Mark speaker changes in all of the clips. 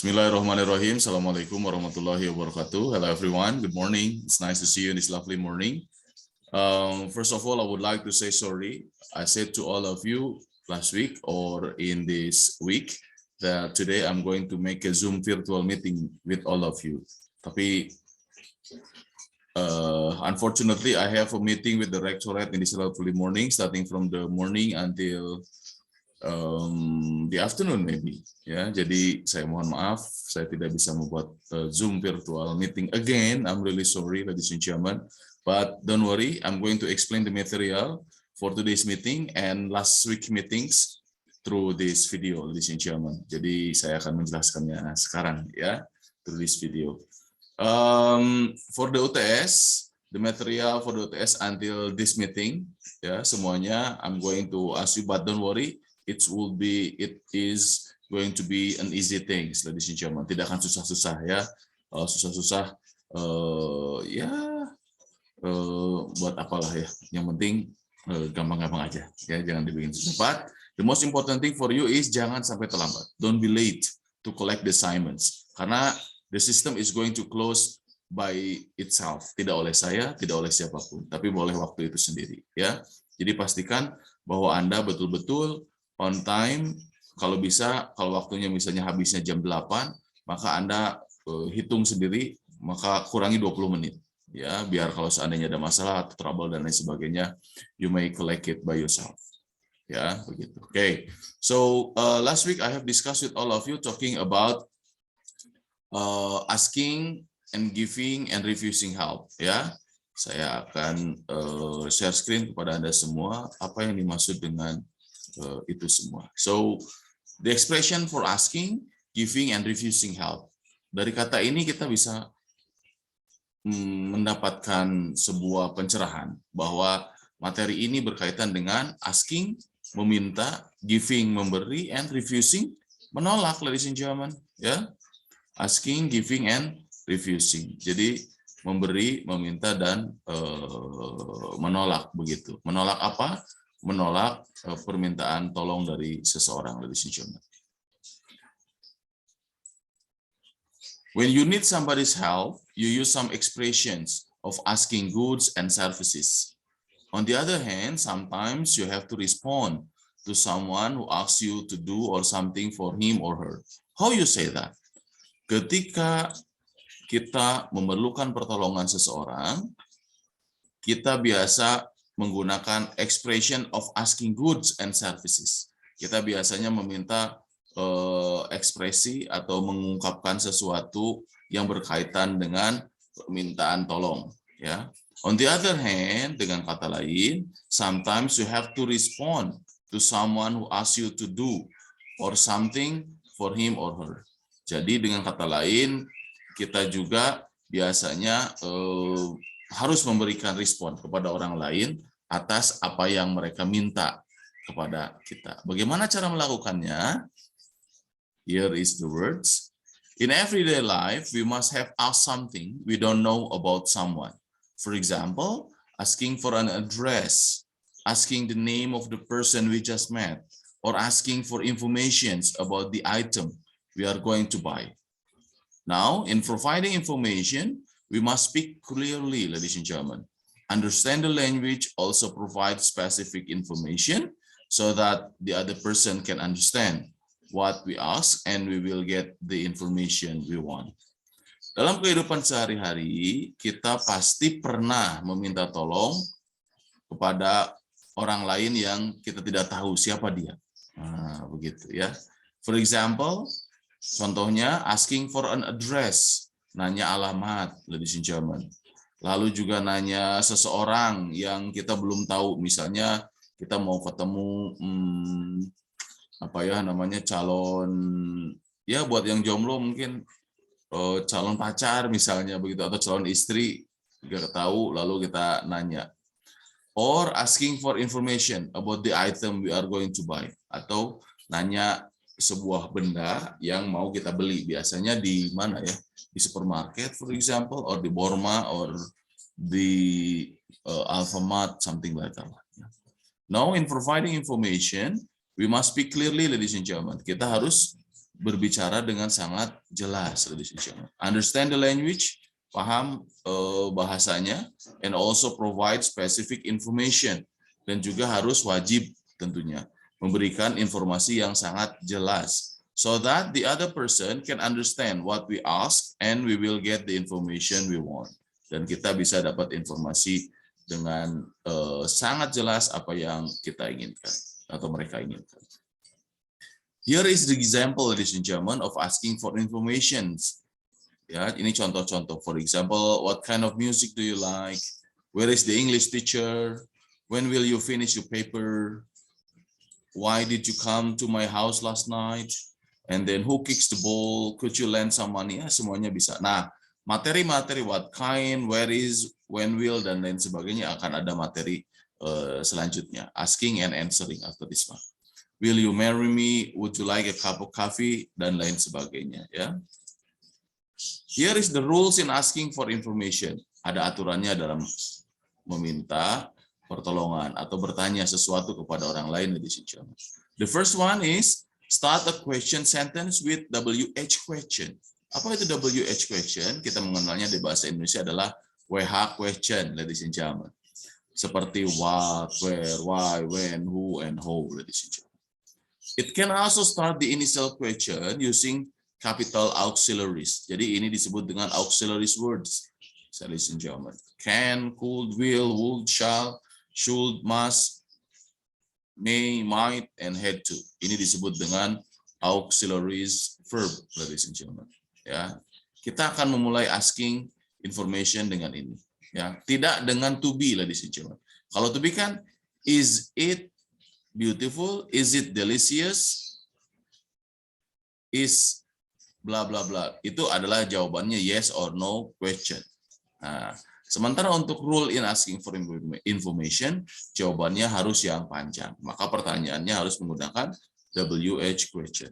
Speaker 1: Bismillahirrahmanirrahim. Assalamualaikum warahmatullahi wabarakatuh. Hello everyone. Good morning. It's nice to see you in this lovely morning. First of all, I would like to say sorry. I said to all of you last week or in this week that today I'm going to make a Zoom virtual meeting with all of you. Tapi unfortunately, I have a meeting with the rectorate in this lovely morning, starting from the morning until the afternoon maybe, ya. Jadi saya mohon maaf, saya tidak bisa membuat Zoom virtual meeting again. I'm really sorry, ladies and gentlemen. But don't worry, I'm going to explain the material for today's meeting and last week meetings through this video, ladies and gentlemen. Jadi saya akan menjelaskannya sekarang, ya, through this video. For the UTS, the material for the UTS until this meeting, ya, semuanya I'm going to ask you, but don't worry. It is going to be an easy thing, ladies and gentlemen. Tidak akan susah-susah, ya. Susah-susah, buat apalah ya. Yang penting gampang-gampang aja, ya. Jangan dibikin susah. But the most important thing for you is jangan sampai terlambat. Don't be late to collect the assignments. Karena the system is going to close by itself. Tidak oleh saya, tidak oleh siapapun, tapi oleh waktu itu sendiri, ya. Jadi pastikan bahwa Anda betul-betul on time. Kalau bisa, kalau waktunya misalnya habisnya jam 8, maka Anda hitung sendiri, maka kurangi 20 menit. Ya, biar kalau seandainya ada masalah atau trouble dan lain sebagainya, you may collect it by yourself. Ya, begitu. Okay. So last week I have discussed with all of you talking about asking and giving and refusing help. Ya, saya akan share screen kepada Anda semua apa yang dimaksud dengan itu semua. So, the expression for asking, giving, and refusing help. Dari kata ini kita bisa mendapatkan sebuah pencerahan bahwa materi ini berkaitan dengan asking, meminta, giving, memberi, and refusing, menolak, ladies and gentlemen. Ya, asking, giving, and refusing. Jadi memberi, meminta, dan menolak begitu. Menolak apa? Menolak permintaan tolong dari seseorang, ladies and gentlemen. When you need somebody's help, you use some expressions of asking goods and services. On the other hand, sometimes you have to respond to someone who asks you to do or something for him or her. How you say that? Ketika kita memerlukan pertolongan seseorang, kita biasa menggunakan expression of asking goods and services. Kita biasanya meminta ekspresi atau mengungkapkan sesuatu yang berkaitan dengan permintaan tolong. Ya. On the other hand, dengan kata lain, sometimes you have to respond to someone who asks you to do or something for him or her. Jadi dengan kata lain, kita juga biasanya harus memberikan respon kepada orang lain atas apa yang mereka minta kepada kita. Bagaimana cara melakukannya? Here is the words. In everyday life, we must have asked something we don't know about someone. For example, asking for an address, asking the name of the person we just met, or asking for information about the item we are going to buy. Now, in providing information, we must speak clearly, ladies and gentlemen. Understand the language, also provide specific information so that the other person can understand what we ask and we will get the information we want. Dalam kehidupan sehari-hari, kita pasti pernah meminta tolong kepada orang lain yang kita tidak tahu siapa dia. Nah, begitu ya. For example, contohnya asking for an address, nanya alamat, ladies and gentlemen. Lalu juga nanya seseorang yang kita belum tahu, misalnya kita mau ketemu calon, ya buat yang jomblo mungkin calon pacar misalnya begitu, atau calon istri, kita tahu lalu kita nanya. Or asking for information about the item we are going to buy, atau nanya sebuah benda yang mau kita beli, biasanya di mana ya, di supermarket for example, or di Borma, or di Alfamart, something like that. Now in providing information, we must speak clearly, ladies and gentlemen. Kita harus berbicara dengan sangat jelas, ladies and gentlemen. Understand the language, paham bahasanya, and also provide specific information. Dan juga harus wajib tentunya memberikan informasi yang sangat jelas, so that the other person can understand what we ask and we will get the information we want. Dan kita bisa dapat informasi dengan sangat jelas apa yang kita inginkan atau mereka inginkan. Here is the example, ladies and gentlemen, of asking for information. Ya, ini contoh-contoh. For example, what kind of music do you like? Where is the English teacher? When will you finish your paper? Why did you come to my house last night? And then who kicks the ball? Could you lend some money? Ya, semuanya bisa. Nah, materi-materi what kind, where is, when will, dan lain sebagainya akan ada materi selanjutnya. Asking and answering after this one. Will you marry me? Would you like a cup of coffee? Dan lain sebagainya. Ya. Here is the rules in asking for information. Ada aturannya dalam meminta pertolongan atau bertanya sesuatu kepada orang lain. The first one is start a question sentence with WH question. Apa itu WH question? Kita mengenalnya di bahasa Indonesia adalah WH question, ladies and gentlemen. Seperti what, where, why, when, who, and how, ladies and gentlemen. It can also start the initial question using capital auxiliaries. Jadi ini disebut dengan auxiliaries words, ladies and gentlemen. Can, could, will, would, shall, should, must, may, might, and had to. Ini disebut dengan auxiliaries verb, ladies and gentlemen. Ya, kita akan memulai asking information dengan ini. Ya, tidak dengan to be, ladies and gentlemen. Kalau to be kan, is it beautiful? Is it delicious? Is blah blah blah. Itu adalah jawabannya yes or no question. Nah, sementara untuk rule in asking for information, jawabannya harus yang panjang. Maka pertanyaannya harus menggunakan WH question.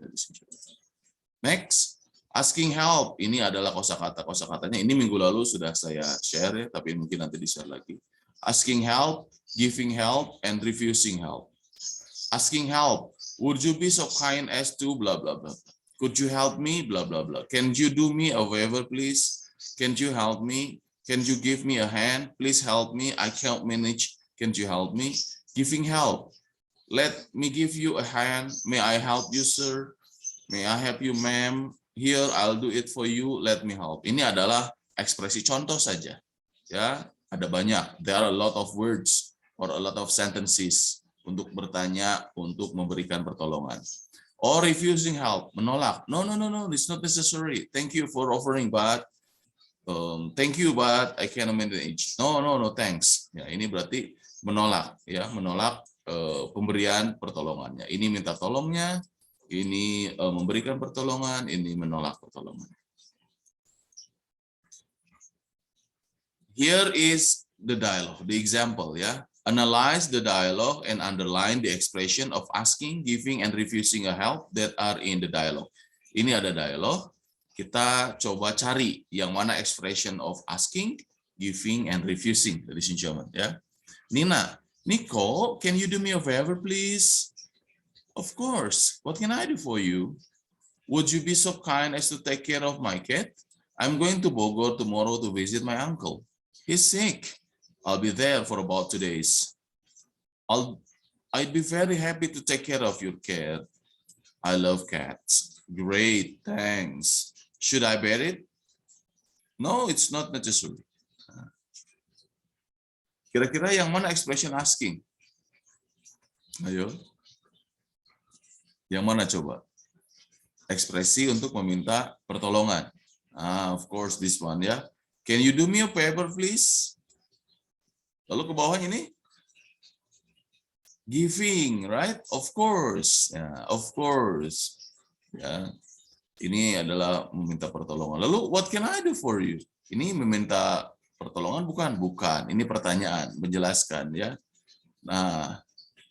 Speaker 1: Next, asking help. Ini adalah kosakata. Kosakatanya ini minggu lalu sudah saya share ya, tapi mungkin nanti di-share lagi. Asking help, giving help, and refusing help. Asking help, would you be so kind as to blah blah blah. Could you help me blah blah blah. Can you do me a favor please? Can you help me? Can you give me a hand? Please help me. I can't manage. Can you help me? Giving help. Let me give you a hand. May I help you, sir? May I help you, ma'am? Here, I'll do it for you. Let me help. Ini adalah ekspresi contoh saja. Ya, ada banyak. There are a lot of words or a lot of sentences untuk bertanya, untuk memberikan pertolongan. Or refusing help, menolak. No, no, no, no, it's not necessary. Thank you for offering, but thank you, but I cannot manage. No, no, no, thanks. Ya, ini berarti menolak, ya, menolak pemberian pertolongannya. Ini minta tolongnya, ini memberikan pertolongan, ini menolak pertolongan. Here is the dialogue, the example, ya. Analyze the dialogue and underline the expression of asking, giving, and refusing a help that are in the dialogue. Ini ada dialog, kita coba cari yang mana expression of asking, giving, and refusing, ladies and gentlemen. Ya. Nina, Nico, can you do me a favor, please? Of course. What can I do for you? Would you be so kind as to take care of my cat? I'm going to Bogor tomorrow to visit my uncle. He's sick. I'll be there for about 2 days. I'd be very happy to take care of your cat. I love cats. Great, thanks. Should I bet it? No, it's not necessary. Kira-kira yang mana expression asking? Ayo. Yang mana coba? Ekspresi untuk meminta pertolongan. Of course this one ya. Can you do me a favor please? Lalu ke bawah ini giving, right? Of course, ya, of course. Ya, ini adalah meminta pertolongan. Lalu what can I do for you? Ini meminta pertolongan bukan? Bukan. Ini pertanyaan, menjelaskan ya. Nah,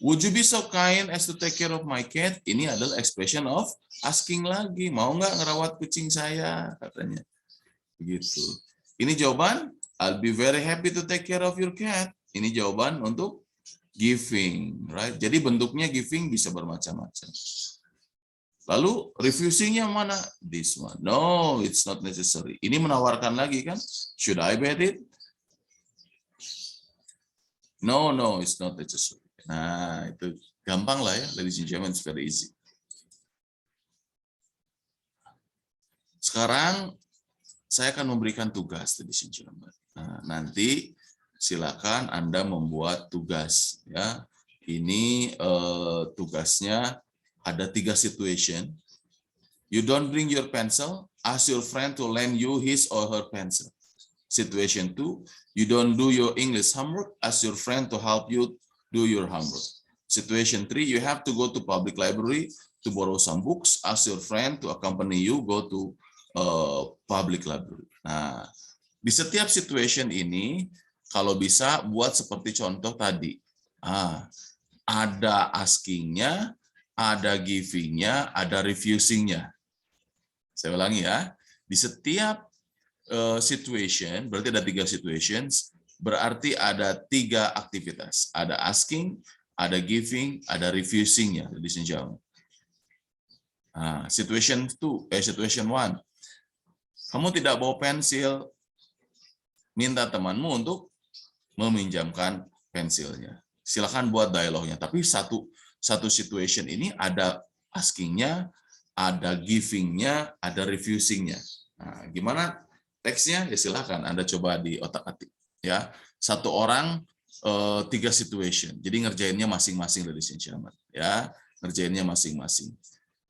Speaker 1: would you be so kind as to take care of my cat? Ini adalah expression of asking lagi. Mau nggak ngerawat kucing saya? Katanya. Begitu. Ini jawaban. I'll be very happy to take care of your cat. Ini jawaban untuk giving, right? Jadi bentuknya giving bisa bermacam-macam. Lalu refusingnya mana? This one. No, it's not necessary. Ini menawarkan lagi kan? Should I bet it? No, no, it's not necessary. Nah, itu gampang lah ya, ladies and gentlemen, it's very easy. Sekarang saya akan memberikan tugas, ladies and gentlemen. Nah, nanti silakan Anda membuat tugas ya. Ini tugasnya ada 3 situation. You don't bring your pencil, ask your friend to lend you his or her pencil. Situation 2, you don't do your English homework, ask your friend to help you do your homework. Situation 3, you have to go to public library to borrow some books, ask your friend to accompany you go to public library. Nah, di setiap situation ini, kalau bisa buat seperti contoh tadi. Ada asking-nya, ada giving-nya, ada refusing-nya. Saya ulangi ya, di setiap situation, berarti ada 3 situations, berarti ada 3 aktivitas. Ada asking, ada giving, ada refusing-nya, ladies and gentlemen. Situation 1, kamu tidak bawa pensil, minta temanmu untuk meminjamkan pensilnya. Silakan buat dialognya. Tapi satu situation ini ada asking-nya, ada giving-nya, ada refusing-nya. Nah, gimana teksnya? Ya silakan Anda coba di otak-atik. Ya, 1 orang 3 situation. Jadi ngerjainnya masing-masing, ladies and gentlemen. Ya, ngerjainnya masing-masing.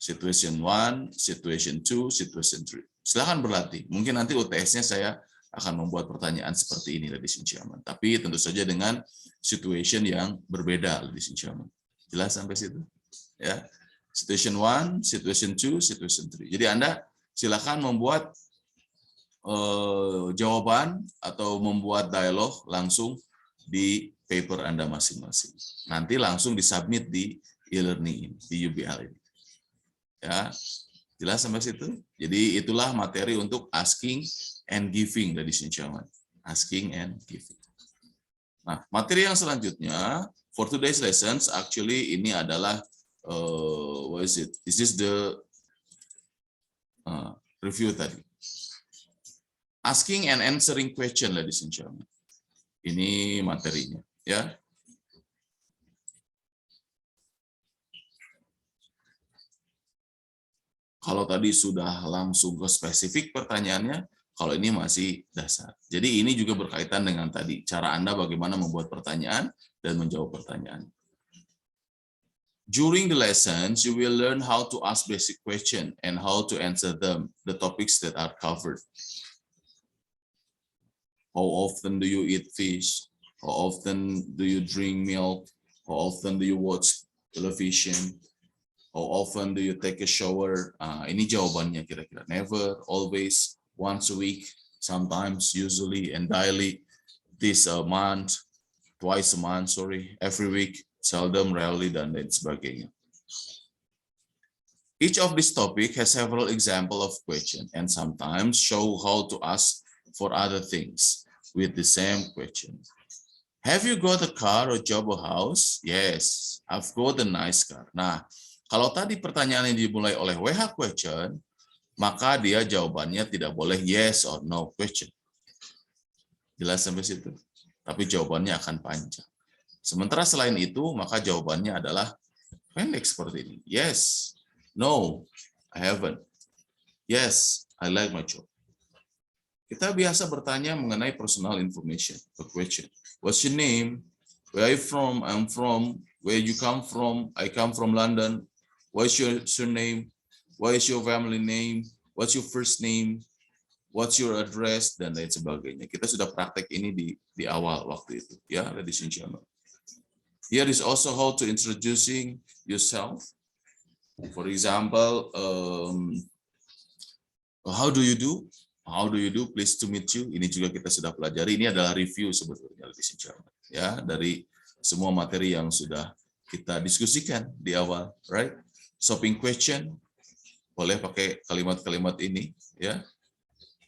Speaker 1: Situation 1, situation 2, situation 3. Silakan berlatih. Mungkin nanti UTS-nya saya akan membuat pertanyaan seperti ini, ladies and gentlemen. Tapi tentu saja dengan situation yang berbeda, ladies and gentlemen. Jelas sampai situ? Ya. Situation 1, situation 2, situation 3. Jadi Anda silakan membuat jawaban atau membuat dialog langsung di paper Anda masing-masing. Nanti langsung disubmit di e-learning, di UBL ini. Ya. Jelas sampai situ? Jadi itulah materi untuk asking and giving, ladies and gentlemen. Asking and giving. Nah, materi yang selanjutnya for today's lessons, actually ini adalah what is it? This is the review tadi. Asking and answering question, ladies and gentlemen. Ini materinya, ya. Kalau tadi sudah langsung ke spesifik pertanyaannya, kalau ini masih dasar. Jadi ini juga berkaitan dengan tadi, cara Anda bagaimana membuat pertanyaan dan menjawab pertanyaan. During the lessons, you will learn how to ask basic questions and how to answer them, the topics that are covered. How often do you eat fish? How often do you drink milk? How often do you watch television? How often do you take a shower? Ini jawabannya kira-kira. Never, always, once a week, sometimes, usually, and daily, this a month, twice a month, sorry, every week, seldom, rarely, dan lain sebagainya. Each of this topic has several examples of question and sometimes show how to ask for other things with the same question. Have you got a car or job or house? Yes, I've got a nice car. Nah, kalau tadi pertanyaan yang dimulai oleh WH question, maka dia jawabannya tidak boleh yes or no question. Jelas sampai situ? Tapi jawabannya akan panjang. Sementara selain itu, maka jawabannya adalah pendek seperti ini. Yes, no, I haven't. Yes, I like my job. Kita biasa bertanya mengenai personal information, a question. What's your name? Where are you from? I'm from. Where you come from? I come from London. What's your surname? What is your family name? What's your first name? What's your address? Dan lain sebagainya. Kita sudah praktek ini di awal waktu itu, ya, ladies and gentlemen. Here is also how to introducing yourself. For example, how do you do? How do you do? Pleased to meet you. Ini juga kita sudah pelajari. Ini adalah review sebetulnya, ladies and gentlemen. Ya, dari semua materi yang sudah kita diskusikan di awal, right? Shopping question, boleh pakai kalimat-kalimat ini, ya.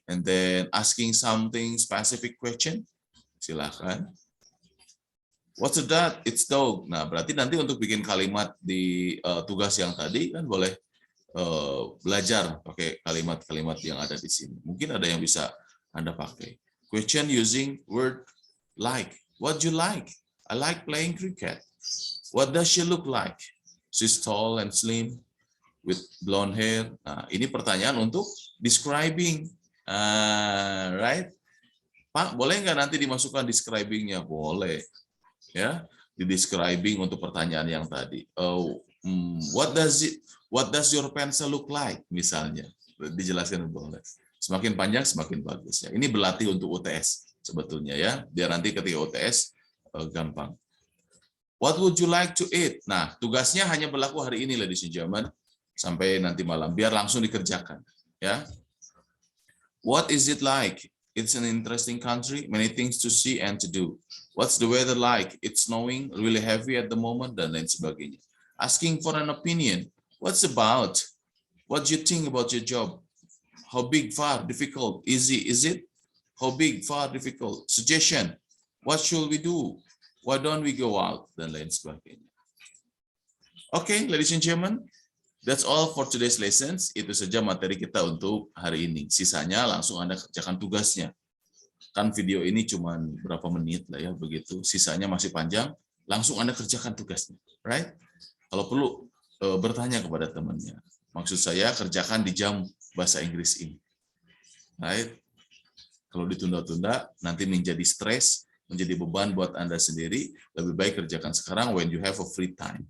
Speaker 1: And then asking something specific question, silakan. What's a dog? It's dog. Nah, berarti nanti untuk bikin kalimat di tugas yang tadi kan boleh belajar pakai kalimat-kalimat yang ada di sini. Mungkin ada yang bisa Anda pakai. Question using word like. What do you like? I like playing cricket. What does she look like? She's tall and slim with blonde hair. Nah, ini pertanyaan untuk describing. Right? Pak, boleh nggak nanti dimasukkan describing-nya? Boleh. Ya, di describing untuk pertanyaan yang tadi. What does your pencil look like? Misalnya, dijelaskan boleh. Semakin panjang semakin bagus ya. Ini berlatih untuk UTS sebetulnya ya, biar nanti ketika UTS gampang. What would you like to eat? Nah, tugasnya hanya berlaku hari ini, ladies and gentlemen, sampai nanti malam, biar langsung dikerjakan ya. What is it like? It's an interesting country, many things to see and to do. What's the weather like? It's snowing, really heavy at the moment, dan lain sebagainya. Asking for an opinion. What's about? What do you think about your job? How big, far, difficult, easy, is it? How big, far, difficult? Suggestion. What should we do? Why don't we go out? Dan lain sebagainya. Okay, ladies and gentlemen, that's all for today's lessons. Itu saja materi kita untuk hari ini. Sisanya langsung Anda kerjakan tugasnya. Kan video ini cuma berapa menit lah ya, begitu. Sisanya masih panjang, langsung Anda kerjakan tugasnya. Right? Kalau perlu bertanya kepada temannya. Maksud saya kerjakan di jam bahasa Inggris ini. Right? Kalau ditunda-tunda, nanti menjadi stres, menjadi beban buat Anda sendiri. Lebih baik kerjakan sekarang when you have a free time.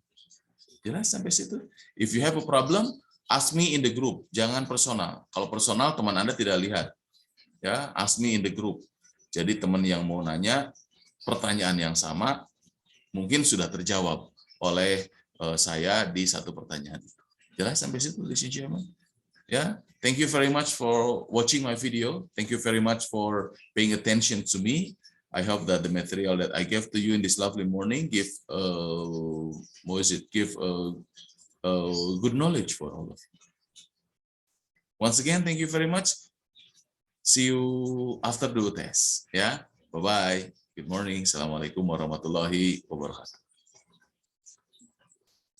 Speaker 1: Jelas sampai situ? If you have a problem, ask me in the group. Jangan personal. Kalau personal, teman Anda tidak lihat. Ya, ask me in the group. Jadi teman yang mau nanya, pertanyaan yang sama, mungkin sudah terjawab oleh saya di satu pertanyaan. Jelas sampai situ, ladies and gentlemen? Ya, thank you very much for watching my video. Thank you very much for paying attention to me. I hope that the material that I gave to you in this lovely morning give good knowledge for all of you. Once again, thank you very much. See you after the test. Yeah, bye bye. Good morning. Assalamualaikum warahmatullahi wabarakatuh.